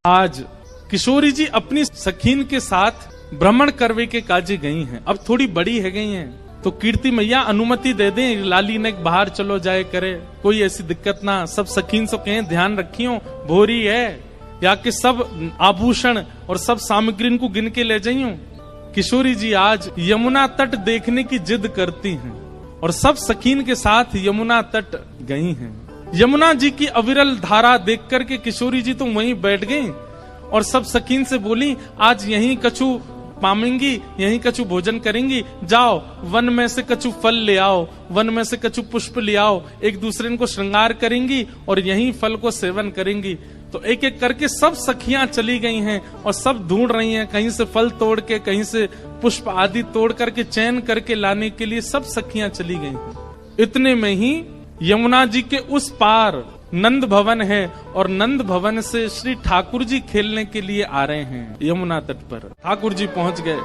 आज किशोरी जी अपनी सखीन के साथ भ्रमण करवे के काजे गई हैं। अब थोड़ी बड़ी है गई हैं, तो कीर्ति मैया अनुमति दे दें, लाली ने बाहर चलो जाए करे, कोई ऐसी दिक्कत ना। सब सखीन से कहें ध्यान रखियो, भोरी है, या कि सब आभूषण और सब सामग्री को गिन के ले जाइयो। किशोरी जी आज यमुना तट देखने की जिद करती हैं और सब सखीन के साथ यमुना तट गई हैं। यमुना जी की अविरल धारा देख करके किशोरी जी तो वहीं बैठ गई और सब सखीन से बोली, आज यहीं कछु पामेंगी, यहीं कछु भोजन करेंगी, जाओ वन में से कछु फल ले आओ, वन में से कछु पुष्प ले आओ, एक दूसरे को श्रृंगार करेंगी और यहीं फल को सेवन करेंगी। तो एक एक करके सब सखियां चली गई हैं और सब ढूंढ रही हैं, कहीं से फल तोड़ के, कहीं से पुष्प आदि तोड़ करके चयन करके लाने के लिए सब सखियां चली गई हैं। इतने में ही यमुना जी के उस पार नंद भवन है और नंद भवन से श्री ठाकुर जी खेलने के लिए आ रहे हैं यमुना तट पर। ठाकुर जी पहुंच गए।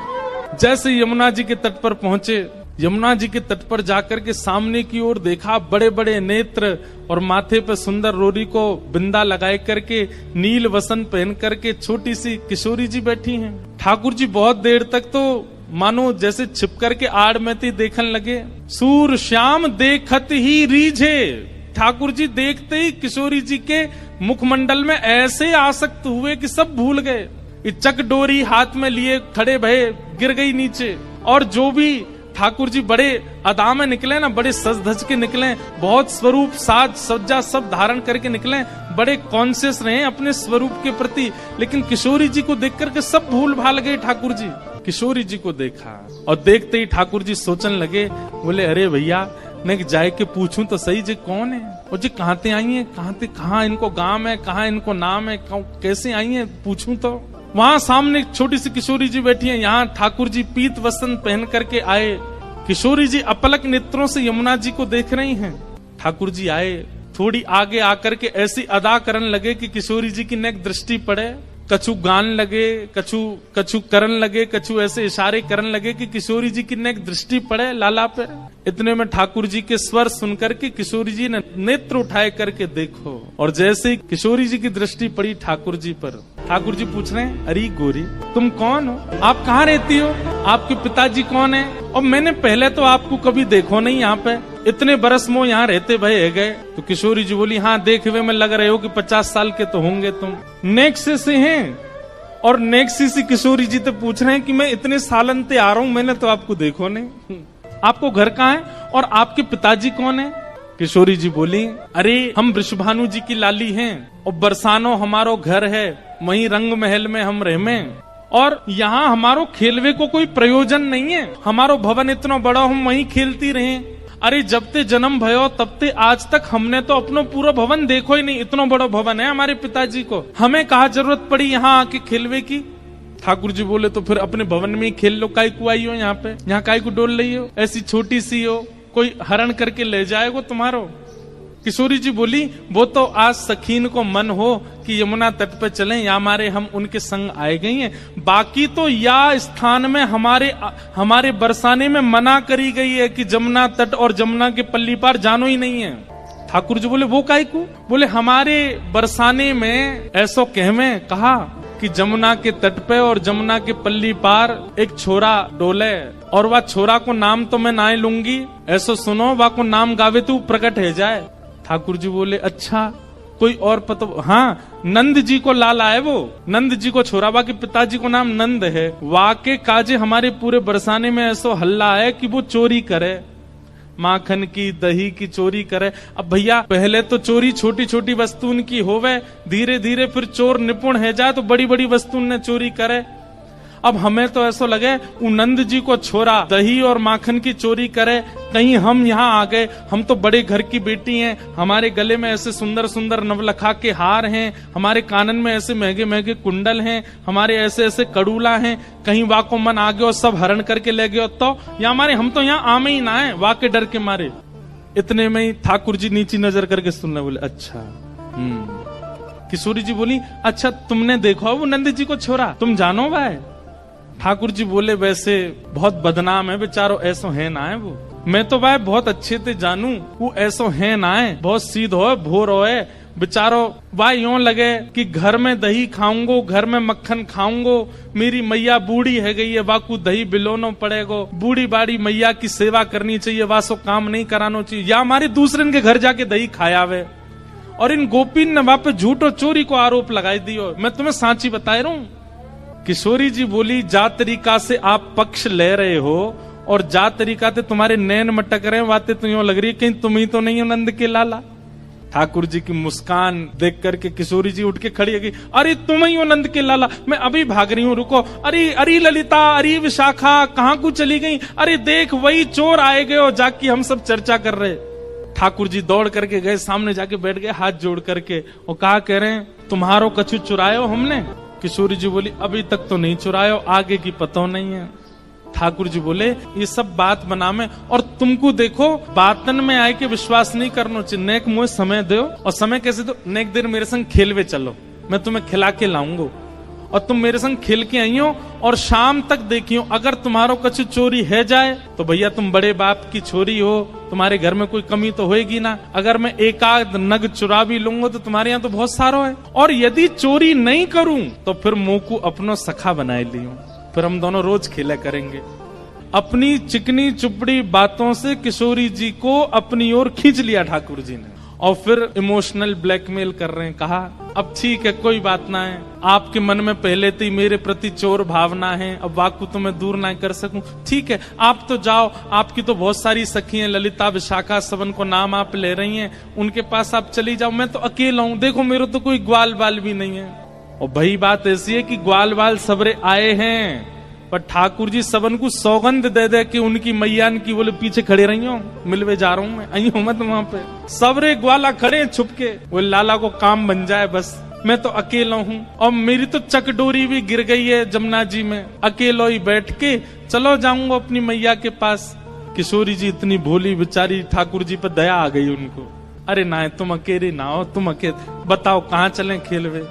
जैसे यमुना जी के तट पर पहुंचे, यमुना जी के तट पर जाकर के सामने की ओर देखा, बड़े बड़े नेत्र और माथे पर सुंदर रोरी को बिंदा लगाए करके, नील वसन पहन करके छोटी सी किशोरी जी बैठी हैं। ठाकुर जी बहुत देर तक तो मानो जैसे छिप करके आड़ में थी देखने लगे। सूर श्याम देखत ही रीझे, ठाकुर जी देखते ही किशोरी जी के मुखमंडल में ऐसे आसक्त हुए कि सब भूल गए। चक डोरी हाथ में लिए खड़े भये, गिर गई नीचे। और जो भी ठाकुर जी बड़े अदा में निकले ना, बड़े सज धज के निकले, बहुत स्वरूप साज सज्जा सब धारण करके निकले, बड़े कॉन्शियस रहे अपने स्वरूप के प्रति। लेकिन किशोरी जी को देख करके सब भूल भाल गए। ठाकुर जी किशोरी जी को देखा और देखते ही ठाकुर जी सोचने लगे, बोले अरे भैया मैं जाए के पूछूं तो सही जी कौन है, और जी कहाँ ते आई है, कहाँ इनको गांव है, कहाँ इनको नाम है, कैसे आई है पूछूं तो। वहां सामने एक छोटी सी किशोरी जी बैठी है, यहाँ ठाकुर जी पीत वस्त्र पहन करके आए। किशोरी जी अपलक नेत्रों से यमुना जी को देख रही हैं। ठाकुर जी आए, थोड़ी आगे आकर के ऐसी अदा करने लगे कि किशोरी जी की नेक दृष्टि पड़े। कछु गान लगे, कछु करन लगे, कछु ऐसे इशारे करने लगे कि किशोरी जी की नेक दृष्टि पड़े लाला पे। इतने में ठाकुर जी के स्वर सुनकर के किशोरी जी ने नेत्र उठाए करके देखो, और जैसे ही किशोरी जी की दृष्टि पड़ी ठाकुर जी पर, ठाकुर जी पूछ रहे हैं, अरे गोरी तुम कौन हो, आप कहाँ रहती हो, आपके पिताजी कौन है, और मैंने पहले तो आपको कभी देखो नहीं यहाँ पे, इतने बरस मो यहाँ रहते भय गए। तो किशोरी जी बोली, हाँ देखे हुए में लग रहे हो कि 50 साल के तो होंगे तुम। नेक्स्ट से हैं, और नेक्स्ट से किशोरी जी तो पूछ रहे हैं कि मैं इतने सालन ते आ रहा हूँ, मैंने तो आपको देखो नहीं, आपको घर कहाँ है और आपके पिताजी कौन है। किशोरी जी बोली, अरे हम वृषभानु जी की लाली हैं और बरसानो हमारो घर है, वहीं रंग महल में हम रहमे, और यहाँ हमारो खेलवे को कोई प्रयोजन नहीं है, हमारो भवन इतना बड़ा हम वहीं खेलती रहे। अरे जब ते जन्म भयो तब ते आज तक हमने तो अपनो पूरा भवन देखो ही नहीं, इतना बड़ा भवन है हमारे पिताजी को, हमें कहाँ जरूरत पड़ी यहाँ आके खेलवे की। ठाकुर जी बोले, तो फिर अपने भवन में ही खेल लो, काय को आई हो यहाँ पे, यहाँ काय को डोल रही हो, ऐसी छोटी सी हो, कोई हरण करके ले जाएगा तुम्हारो। किशोरी जी बोली, वो तो आज सखीन को मन हो कि यमुना तट पे चलें, या हमारे हम उनके संग आए गई हैं, बाकी तो या स्थान में हमारे बरसाने में मना करी गई है कि जमुना तट और जमुना के पल्ली पार जानो ही नहीं है। ठाकुर जी बोले, वो काय को, बोले हमारे बरसाने में ऐसो कहवे कहा कि जमुना के तट पे और जमुना के पल्ली पार एक छोरा डोले, और वह छोरा को नाम तो मैं ना लूंगी, ऐसो सुनो वह को नाम गावे तू प्रकट है जाए। ठाकुर जी बोले, अच्छा कोई और पता, हाँ नंद जी को लाला है, वो नंद जी को छोरा, बा के पिताजी को नाम नंद है, वाके काजे हमारे पूरे बरसाने में ऐसो हल्ला है कि वो चोरी करे, माखन की दही की चोरी करे। अब भैया पहले तो चोरी छोटी छोटी वस्तुन की होवे, धीरे धीरे फिर चोर निपुण है जाए तो बड़ी बड़ी वस्तुन ने चोरी करे। अब हमें तो ऐसा लगे नंद जी को छोरा दही और माखन की चोरी करे, कहीं हम यहाँ आ गए, हम तो बड़े घर की बेटी हैं, हमारे गले में ऐसे सुंदर सुंदर नवलखा के हार हैं, हमारे कानन में ऐसे महंगे महंगे कुंडल हैं, हमारे ऐसे ऐसे कड़ूला हैं, कहीं वाह को मन आ गया और सब हरण करके ले गए तो या हमारे, हम तो यहाँ आमे ही ना है वाह के डर के मारे। इतने में ही ठाकुर जी नीची नजर करके सुनने बोले, अच्छा किशोरी जी बोली, अच्छा तुमने देखा वो नंद जी को छोरा, तुम जानो भाई। ठाकुर जी बोले, वैसे बहुत बदनाम है बेचारो, ऐसो है ना है वो, मैं तो भाई बहुत अच्छे से जानू, वो ऐसो है ना है, बहुत सीध हो भोर हो है, बेचारो वाह यूं लगे कि घर में दही खाऊंगो, घर में मक्खन खाऊंगो, मेरी मैया बूढ़ी है गई है, वाकू दही बिलोनो पड़ेगो, बूढ़ी बाड़ी मैया की सेवा करनी चाहिए, वासो काम नहीं करानो चाहिए, या हमारे दूसरे के घर जाके दही खायावे। और इन गोपीन ने वहां पे झूठ और चोरी को आरोप लगाई दियो। मैं तुम्हें सांची बता रहा हूं। किशोरी जी बोली, जा तरीका से आप पक्ष ले रहे हो और जा तरीका से तुम्हारे नैन मटक रहे हैं, बातें तो यूं लग रही है कहीं तुम ही तो नहीं हो नंद के लाला। ठाकुर जी की मुस्कान देख करके किशोरी जी उठ के खड़ी है, अरे तुम ही हो नंद के लाला, मैं अभी भाग रही हूँ, रुको। अरे अरे ललिता, अरे विशाखा, कहाँ को चली गई? अरे देख वही चोर आए गए, और जाके हम सब चर्चा कर रहे। ठाकुर जी दौड़ करके गए, सामने जाके बैठ गए हाथ जोड़ करके, और कहा कह रहे हैं, तुम्हारो कछु चुरायो हमने? किशोरी जी बोली, अभी तक तो नहीं चुरायो, आगे की पतो नहीं है। ठाकुर जी बोले, ये सब बात बना में, और तुमको देखो बातन में आए के विश्वास नहीं करना चाहिए। नेक मुझे समय दो, और समय कैसे दो? नेक देर मेरे संग खेलवे चलो, मैं तुम्हें खिला के लाऊंगा, और तुम मेरे संग खेल के आई हो, और शाम तक देखियो, अगर तुम्हारो कछु चोरी है जाए तो भैया तुम बड़े बाप की छोरी हो, तुम्हारे घर में कोई कमी तो होएगी ना। अगर मैं एक आध नग चुरा भी लूंगा तो तुम्हारे यहाँ तो बहुत सारो है, और यदि चोरी नहीं करूं तो फिर मुंह को अपनो सखा बनाए लियो, फिर हम दोनों रोज खेला करेंगे। अपनी चिकनी चुपड़ी बातों से किशोरी जी को अपनी ओर खींच लिया ठाकुर जी ने, और फिर इमोशनल ब्लैकमेल कर रहे हैं। कहा, अब ठीक है, कोई बात ना है, आपके मन में पहले से ही मेरे प्रति चोर भावना है, अब वाकु तो मैं दूर ना कर सकूं, ठीक है आप तो जाओ, आपकी तो बहुत सारी सखी हैं, ललिता विशाखा सबन को नाम आप ले रही हैं, उनके पास आप चली जाओ, मैं तो अकेला हूं, देखो मेरे तो कोई ग्वाल बाल भी नहीं है। और भाई बात ऐसी है कि ग्वाल बाल सबरे आए हैं, पर ठाकुर जी सबन को सौगंध दे दे कि उनकी मैयान की बोले पीछे खड़े रही हो, मिलवे जा रहा हूं मैं, आई हूं मत वहां पे, सबरे ग्वाला खड़े छुप के, वो लाला को काम बन जाए बस, मैं तो अकेला हूं, और मेरी तो चकडोरी भी गिर गई है जमुना जी में, अकेलो ही बैठ के चलो जाऊंगा अपनी मैया के पास। किशोरी जी इतनी भोली बेचारी, ठाकुर जी पर दया आ गई उनको, अरे ना तुम अकेले ना हो, तुम अकेले बताओ कहाँ चलें खेलवे।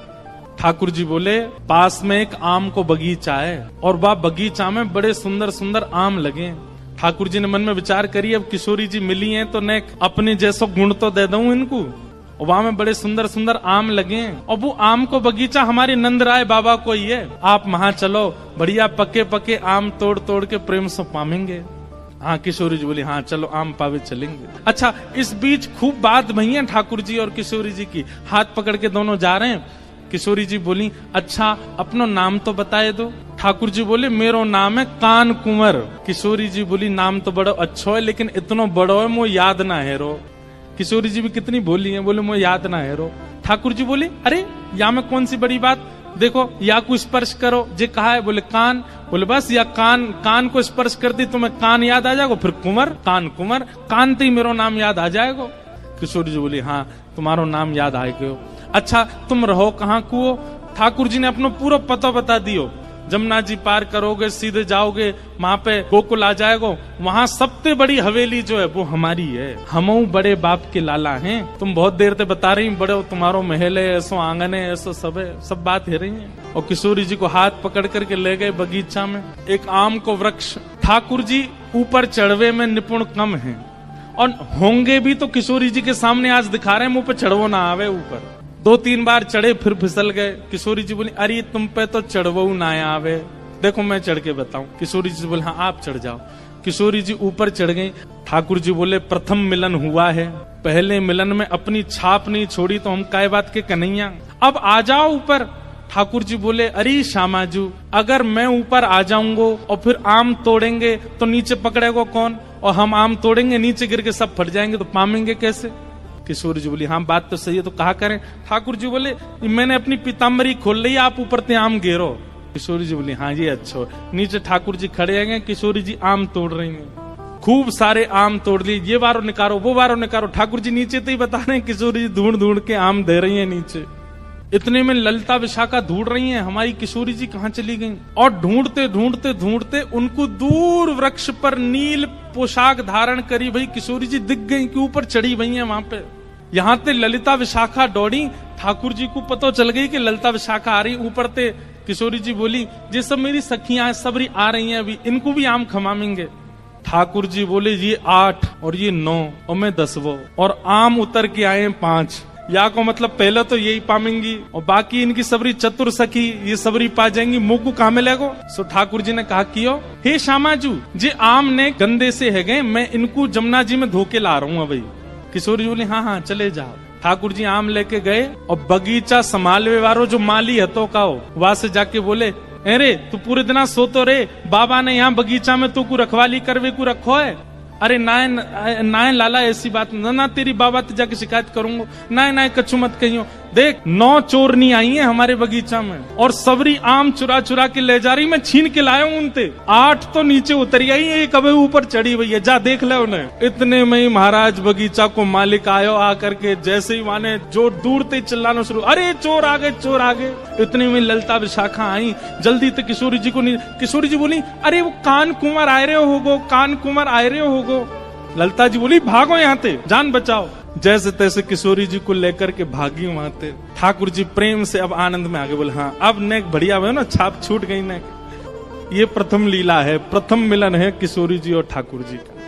ठाकुर जी बोले, पास में एक आम को बगीचा है, और वह बगीचा में बड़े सुंदर सुंदर आम लगे। ठाकुर जी ने मन में विचार करी, अब किशोरी जी मिली हैं तो ने अपने जैसो गुण तो दे दूं इनको, और वहां में बड़े सुंदर सुंदर आम लगे, और वो आम को बगीचा हमारे नंद राय बाबा को ही है, आप वहां चलो, बढ़िया पके पके आम तोड़ तोड़ के प्रेम से पामेंगे। हाँ किशोरी जी बोली, हाँ चलो आम पावे चलेंगे। अच्छा, इस बीच खूब बात भई है ठाकुर जी और किशोरी जी की, हाथ पकड़ के दोनों जा रहे हैं। किशोरी जी बोली, अच्छा अपनो नाम तो बताए दो। ठाकुर जी बोले, मेरो नाम है कान कुंवर। किशोरी जी बोली, नाम तो बड़ा अच्छा है, लेकिन इतना बड़ो है मुझे याद ना है रो। किशोरी जी भी कितनी बोली है, बोले मुझे याद ना है रो। ठाकुर जी बोले, अरे या में कौन सी बड़ी बात, देखो या को स्पर्श करो, जे कहा है, बोले कान, बोले बस या कान को स्पर्श कर दी तो मैं कान याद आ जाएगा, फिर कुंवर, कान कुंवर, कान तो ही मेरो नाम याद आ जाएगा। किशोरी जी बोली, हाँ तुम्हारो नाम याद आ गयो। अच्छा तुम रहो कहाँ को? ठाकुर जी ने अपना पूरा पता बता दियो, जमुना जी पार करोगे सीधे जाओगे, वहां पे गोकुल आ जाएगा, वहां सबसे बड़ी हवेली जो है वो हमारी है, हम बड़े बाप के लाला हैं। तुम बहुत देर से बता रही बड़े तुम्हारो महल है, ऐसो आंगन है, ऐसो सब है, सब बात है रही है। और किशोरी जी को हाथ पकड़ करके ले गए बगीचा में, एक आम को वृक्ष। ठाकुर जी ऊपर चढ़वे में निपुण कम है, और होंगे भी तो किशोरी जी के सामने आज दिखा रहे हैं, मुंह पे चढ़वो ना आवे ऊपर। 2-3 बार चढ़े फिर फिसल गए। किशोरी जी बोली, अरे तुम पे तो चढ़वो ना आवे, देखो मैं चढ़ के बताऊं। किशोरी जी बोले, हाँ आप चढ़ जाओ। किशोरी जी ऊपर चढ़ गई। ठाकुर जी बोले, प्रथम मिलन हुआ है, पहले मिलन में अपनी छाप नहीं छोड़ी तो हम काय बात के कन्हैया, अब आ जाओ ऊपर। ठाकुर जी बोले, अरे श्यामाजू, अगर मैं ऊपर आ जाऊंगा और फिर आम तोड़ेंगे तो नीचे पकड़ेगा कौन, और हम आम तोड़ेंगे नीचे गिर के सब फट जाएंगे तो पामेंगे कैसे? किशोरी जी बोली, हाँ बात तो सही है, तो कहा करें? ठाकुर जी बोले, मैंने अपनी पीताम्बरी खोल ली, आप ऊपर ते आम घेरो। किशोरी जी बोली, हाँ ये अच्छा। नीचे ठाकुर जी खड़े हैं, किशोरी जी आम तोड़ रही हैं, खूब सारे आम तोड़ लिए, ये वारो निकारो वो वारो निकारो। ठाकुर जी नीचे तो ही बता रहे हैं, किशोरी जी ढूंढ ढूंढ के आम दे रही है नीचे। इतने में ललिता विशाखा ढूंढ रही हैं हमारी किशोरी जी कहाँ चली गई, और ढूंढते ढूंढते ढूंढते उनको दूर वृक्ष पर नील पोशाक धारण करी भाई किशोरी जी दिख गई कि ऊपर चढ़ी हुई हैं वहां पे। यहाँ ते ललिता विशाखा दौड़ी, ठाकुर जी को पता चल गई कि ललिता विशाखा आ रही ऊपर ते। किशोरी जी बोली, ये सब मेरी सखियां सबरी आ रही हैं, अभी इनको भी आम खमामेंगे। ठाकुर जी बोले, ये 8 और ये 9 और मैं 10वो, और आम उतर के आए 5। या को मतलब पहले तो यही पामेंगी और बाकी इनकी सबरी चतुर सखी ये सबरी पा जाएंगी, मुंह को कहा मिलेगो। सो ठाकुर जी ने कहा कियो, हे श्यामाजू जे आम ने गंदे से है गए, मैं इनको जमुना जी में धोके ला रहा हूँ अभी। किशोरी जी बोली हाँ हाँ चले जाओ। ठाकुर जी आम लेके गए और बगीचा संभालवे वालो जो माली हतो का वहां से जाके बोले, अरे तू पूरे दिन सोतो रे, बाबा ने यहाँ बगीचा में तू को रखवाली करवे को रखो है। अरे नाय लाला ऐसी बात ना, तेरी बाबा ते जाके शिकायत करूंगा। नाय कछु मत कहियो। देख 9 चोरनी आई है हमारे बगीचा में और सबरी आम चुरा चुरा के ले जा रही, मैं छीन के लाया हूं उनते। 8 तो नीचे उतरी आई, एक अबे ऊपर चढ़ी हुई है, जा देख ले उन्हें। इतने में ही महाराज बगीचा को मालिक आयो, आकर के जैसे ही माने जो दूर ते चिल्लाना शुरू, अरे चोर आ गए चोर आ गए। इतने में ललता विशाखा आई, जल्दी ते किशोरी जी को नहीं। किशोरी जी बोली अरे वो कान कुंवर आए रहे होगो, कान कुंवर आए रहे होगो। ललता जी बोली भागो यहाँ ते, जान बचाओ। जैसे तैसे किशोरी जी को लेकर के भागी वहां ते। ठाकुर जी प्रेम से अब आनंद में आगे बोले, हाँ अब नेक बढ़िया है ना, छाप छूट गई नेक। ये प्रथम लीला है, प्रथम मिलन है किशोरी जी और ठाकुर जी का।